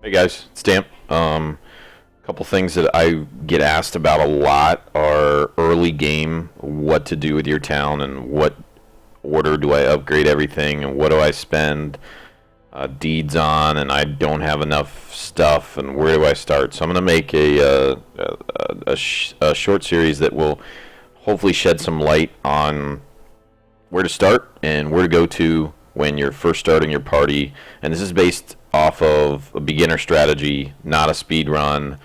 Hey guys, it's Damp. Couple things that I get asked about a lot are early game, what to do with your town, and what order do I upgrade everything, and what do I spend deeds on, and I don't have enough stuff, and where do I start? So I'm gonna make a short series that will hopefully shed some light on where to start and where to go to when you're first starting your party. And this is based off of a beginner strategy, not a speed run,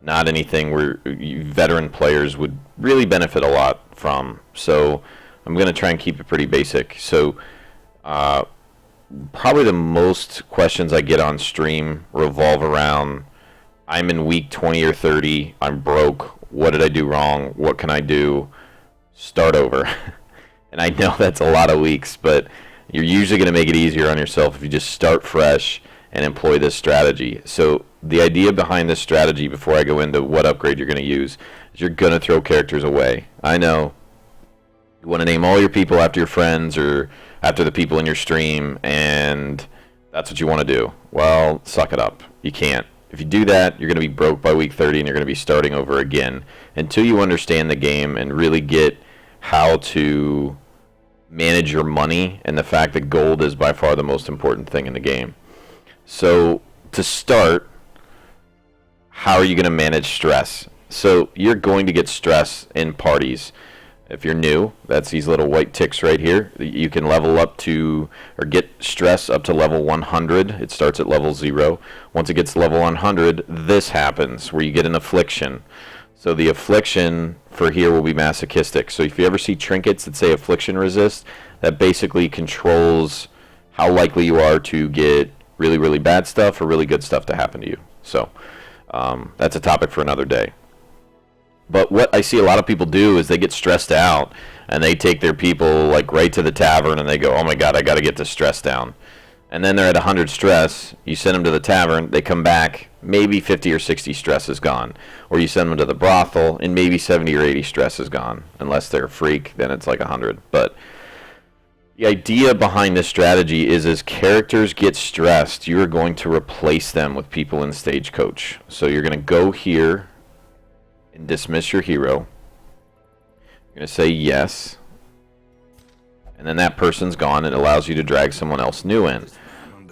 not anything where veteran players would really benefit a lot from. So I'm going to try and keep it pretty basic. So probably the most questions I get on stream revolve around I'm in week 20 or 30, I'm broke, what did I do wrong, what can I do, start over. And I know that's a lot of weeks, but you're usually going to make it easier on yourself if you just start fresh and employ this strategy. So the idea behind this strategy, before I go into what upgrade you're going to use, is you're going to throw characters away. I know you want to name all your people after your friends or after the people in your stream, and that's what you want to do. Well, suck it up. You can't. If you do that, you're going to be broke by week 30, and you're going to be starting over again until you understand the game and really get how to manage your money and the fact that gold is by far the most important thing in the game. So to start, how are you going to manage stress? So you're going to get stress in parties. If you're new, that's these little white ticks right here. You can level up to, or get stress up to level 100. It starts at level 0. Once it gets to level 100, this happens, where you get an affliction. So the affliction for here will be masochistic. So if you ever see trinkets that say affliction resist, that basically controls how likely you are to get really, really bad stuff or really good stuff to happen to you. So that's a topic for another day. But what I see a lot of people do is they get stressed out and they take their people like right to the tavern and they go, oh my god, I got to get this stress down. And then they're at 100 stress, you send them to the tavern, they come back, maybe 50 or 60 stress is gone. Or you send them to the brothel, and maybe 70 or 80 stress is gone. Unless they're a freak, then it's like 100. But the idea behind this strategy is as characters get stressed, you're going to replace them with people in Stagecoach. So you're going to go here and dismiss your hero. You're going to say yes. And then that person's gone, and it allows you to drag someone else new in.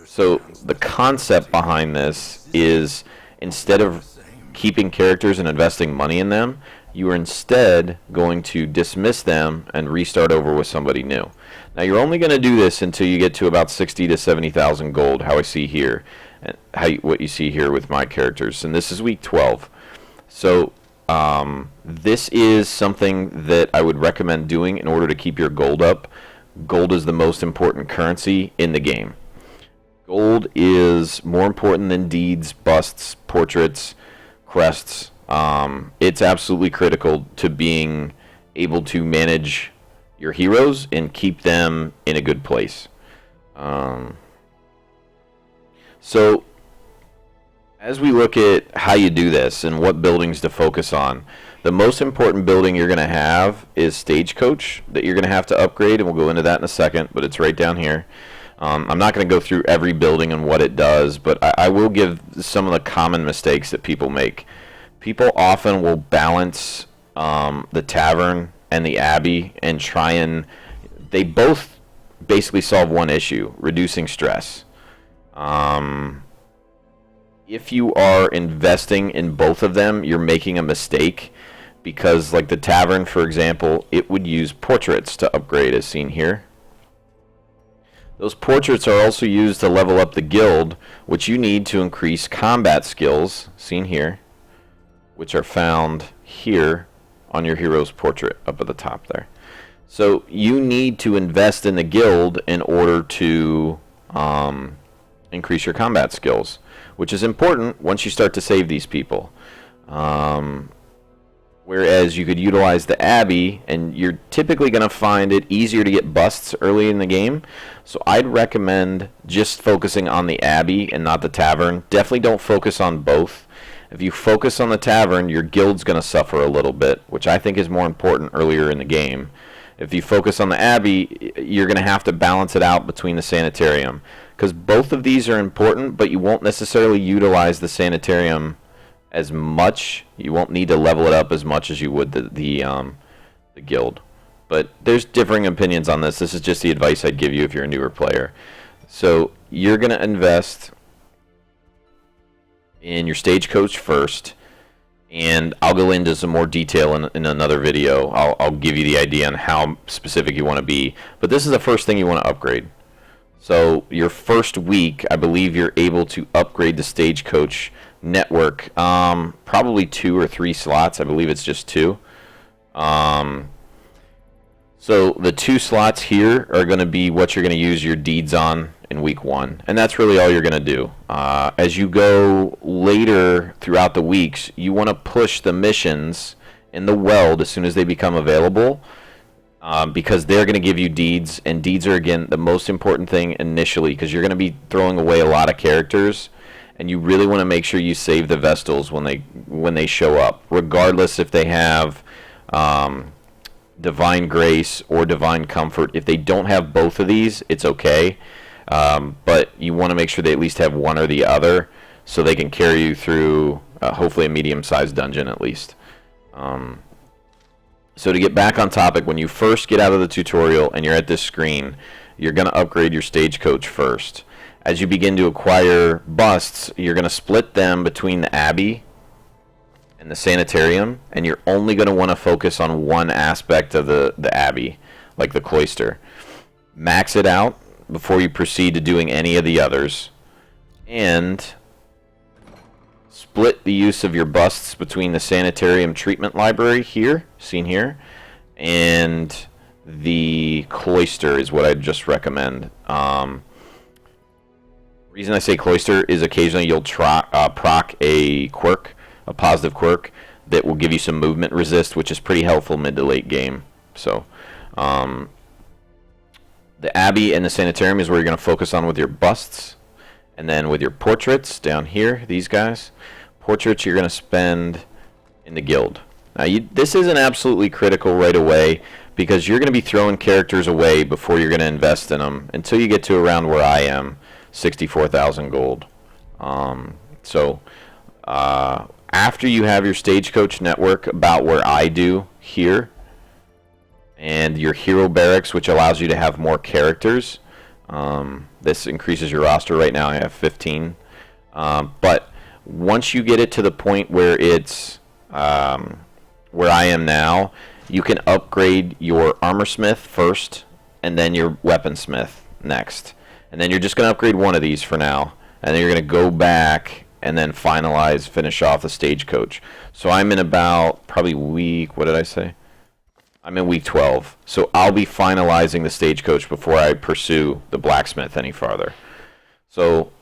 So the concept behind this is instead of keeping characters and investing money in them, you are instead going to dismiss them and restart over with somebody new. Now you're only going to do this until you get to about 60 to 70,000 gold, how I see here, and what you see here with my characters. And this is week 12. So this is something that I would recommend doing in order to keep your gold up. Gold is the most important currency in the game. Gold is more important than deeds, busts, portraits, crests. It's absolutely critical to being able to manage your heroes and keep them in a good place. So as we look at how you do this and what buildings to focus on, the most important building you're going to have is Stagecoach that you're going to have to upgrade, and we'll go into that in a second, but it's right down here. I'm not going to go through every building and what it does, but I will give some of the common mistakes that people make. People often will balance the tavern and the abbey and try and... They both basically solve one issue, reducing stress. If you are investing in both of them, you're making a mistake because, like the tavern, for example, it would use portraits to upgrade, as seen here. Those portraits are also used to level up the guild, which you need to increase combat skills, seen here, which are found here on your hero's portrait up at the top there. So you need to invest in the guild in order to increase your combat skills, which is important once you start to save these people. Whereas you could utilize the Abbey, and you're typically going to find it easier to get busts early in the game. So I'd recommend just focusing on the Abbey and not the Tavern. Definitely don't focus on both. If you focus on the Tavern, your guild's going to suffer a little bit, which I think is more important earlier in the game. If you focus on the Abbey, you're going to have to balance it out between the Sanitarium. because both of these are important, but you won't necessarily utilize the Sanitarium as much. You won't need to level it up as much as you would the guild. But there's differing opinions on this. This is just the advice I'd give you if you're a newer player. So you're going to invest in your stagecoach first, and I'll go into some more detail in another video. I'll give you the idea on how specific you want to be. But this is the first thing you want to upgrade. So your first week, I believe you're able to upgrade the stagecoach network. Probably 2 or 3 slots. I believe it's just 2. So the 2 slots here are going to be what you're going to use your deeds on in week 1. And that's really all you're going to do. As you go later throughout the weeks, you want to push the missions in the Weld as soon as they become available, because they're going to give you deeds. And deeds are, again, the most important thing initially, because you're going to be throwing away a lot of characters. And you really want to make sure you save the Vestals when they show up, regardless if they have Divine Grace or Divine Comfort. If they don't have both of these, it's okay. But you want to make sure they at least have one or the other, so they can carry you through hopefully a medium-sized dungeon at least. So to get back on topic, when you first get out of the tutorial and you're at this screen, you're going to upgrade your stagecoach first. As you begin to acquire busts, you're going to split them between the Abbey and the Sanitarium, and you're only going to want to focus on one aspect of the Abbey, like the Cloister. Max it out before you proceed to doing any of the others, and split the use of your busts between the Sanitarium Treatment Library here, seen here, and the Cloister is what I'd just recommend. Reason I say Cloister is occasionally you'll proc a quirk, a positive quirk, that will give you some movement resist, which is pretty helpful mid to late game. So the Abbey and the Sanitarium is where you're going to focus on with your busts. And then with your portraits down here, these guys, portraits you're going to spend in the guild. Now this isn't absolutely critical right away, because you're going to be throwing characters away before you're going to invest in them until you get to around where I am, 64,000 gold. After you have your stagecoach network about where I do here, and your hero barracks, which allows you to have more characters, this increases your roster. Right now I have 15, but once you get it to the point where it's where I am now, you can upgrade your armorsmith first and then your weaponsmith next. And then you're just going to upgrade one of these for now. And then you're going to go back and then finish off the stagecoach. So I'm in about probably week, what did I say? I'm in week 12. So I'll be finalizing the stagecoach before I pursue the blacksmith any farther. So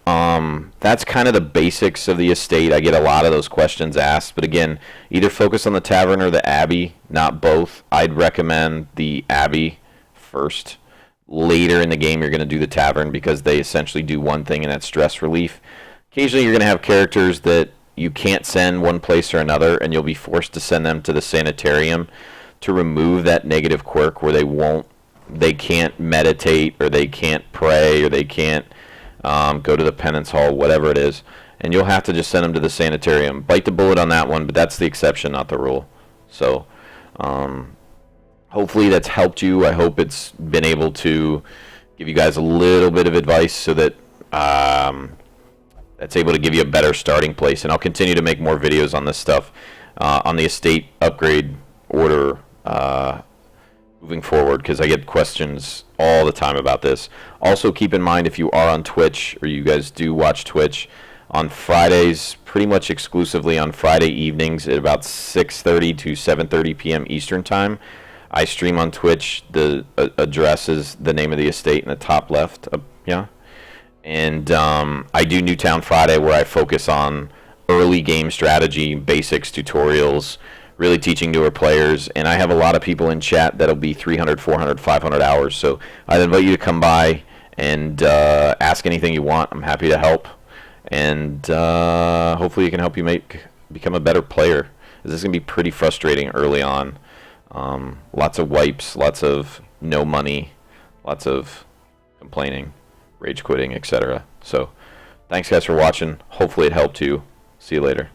that's kind of the basics of the estate. I get a lot of those questions asked. But again, either focus on the tavern or the Abbey, not both. I'd recommend the Abbey first. Later in the game, you're going to do the tavern, because they essentially do one thing, and that's stress relief. Occasionally, you're going to have characters that you can't send one place or another, and you'll be forced to send them to the Sanitarium to remove that negative quirk where they can't meditate, or they can't pray, or they can't go to the penance hall, whatever it is. And you'll have to just send them to the Sanitarium. Bite the bullet on that one, but that's the exception, not the rule. So hopefully that's helped you. I hope it's been able to give you guys a little bit of advice so that that's able to give you a better starting place. And I'll continue to make more videos on this stuff, on the estate upgrade order moving forward, because I get questions all the time about this. Also, keep in mind, if you are on Twitch, or you guys do watch Twitch, on Fridays, pretty much exclusively on Friday evenings at about 6:30 to 7:30 p.m. Eastern Time, I stream on Twitch. The address is the name of the estate in the top left. Yeah. And I do Newtown Friday, where I focus on early game strategy, basics, tutorials, really teaching newer players. And I have a lot of people in chat that'll be 300, 400, 500 hours. So I'd invite you to come by and ask anything you want. I'm happy to help. And hopefully it can help you become a better player. This is going to be pretty frustrating early on. Lots of wipes, lots of no money, lots of complaining. rage quitting, etc. So thanks guys for watching. Hopefully it helped you. See you later.